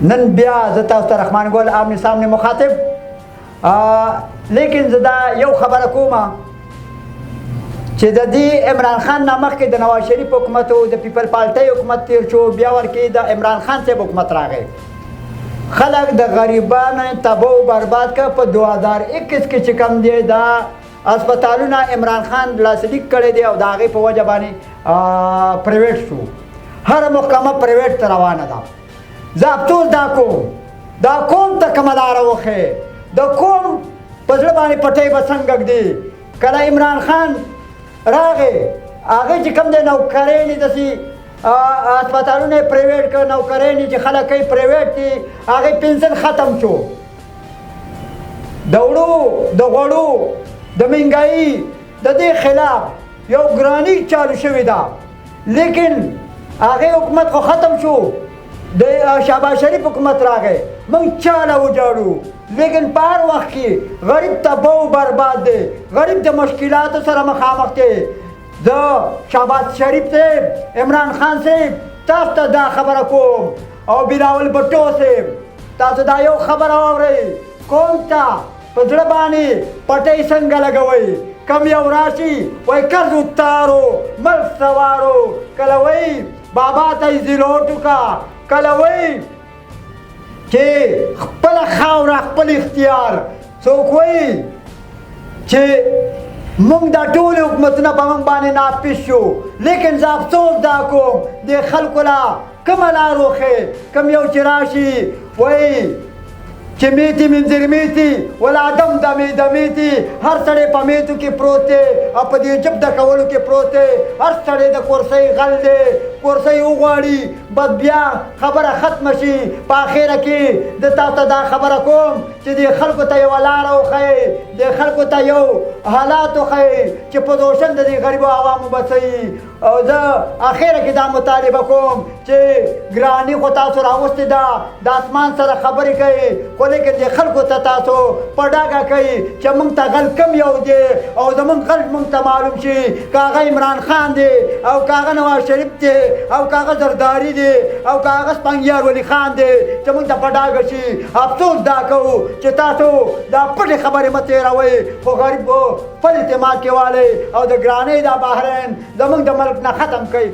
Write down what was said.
نن بیا زه تاسو ته رحمان ګل آمنے سامنے مخاطب لیکن زه دا یو خبره کومه چې د دې عمران خان نه مخکې د نواز شریف حکومت او د پیپل پارټۍ حکومت تیر شو بیا ورکې د عمران خان صاحب حکومت راغی خلک د غریبانو تباه و برباد که په 2021 کې چې کم دی دا اسپتالونه عمران خان لاسلیک کړی دی او د هغې په وجه باندې پرایویټ شو هره محکمه پرایویټ ته روانه ده زه افسوس دا کوم ته کومه لاره وښیې د کوم په زړه باندې پټۍ به څنګه ږدي کله عمران خان راغی هغې چې کوم دی نوکرۍ نه داسې اسپتالونه یې پرایویټ کړه نوکرۍ نه چې خلک کوي پرایویټ دي هغې پنسل ختم شو د وړو د غوړو د مهنګایي د دې خلاف یو ګراني چالو شوې ده لیکن هغې حکومت خو ختم شو د شهباز شریف حکومت راغی موږ چاله وجاړو لیکن په هر وخت کې غریب تباه و برباد دی غریب د مشکلاتو سره مخامخ دی زه شهباز شریف صاحب عمران خان صاحب تاسو ته دا خبره کوم او بلاول بټو صاحب تاسو دا یو خبره واورئ کوم ته په زړه باندې پټۍ څنګه لګوئ کم یو راشي وایي قرض اتارو ملک سوارو کله وایي بابا ته یې زیروټو کا کله وایي چې خپله خاوره خپل اختیار څوک وایي چې موږ دا ټول حکومتونه په موږ باندې ناپیس شو لیکن زه افسوس دا کوم دې خلکو له کومه لار وښیې کوم یو چې راشي وایي چې میتی منظر میتی ولا دم دمی دمیتی هر سړی په میتو کې پروت دی او په دې جب د کولو کې پروت دی هر سړی د کورسۍ غل دی کورسۍ وغواړي بس بیا خبره ختمه شي په اخره کې د تاسو ته دا خبره کوم چې دې خلکو ته یوه لاره وښیئ دې خلکو ته یو حالات وښیئ چې په دوشن د دې غریبو عوامو بچوي او زه اخره کې دا مطالبه کوم چې ګراني خو تاسو راوستې ده د اسمان سره خبرې کوي خو لیکن دې خلکو ته تاسو په ډاګه کوي چې موږ ته غل کم یو دی او زموږ غل موږ ته معلوم شي که هغه عمران خان دی او که هغه نواز شریف دی او که هغه زرداري دی او که هغه سپنګیار ولی خان دی چې موږ ته په ډاګه شي افسوس دا کوو چې تاسو دا پټې خبرې مه تېروئ خو غریب خپل اعتماد کې والی او د ګرانۍ دا بحرین زموږ د ملک نه ختم کوي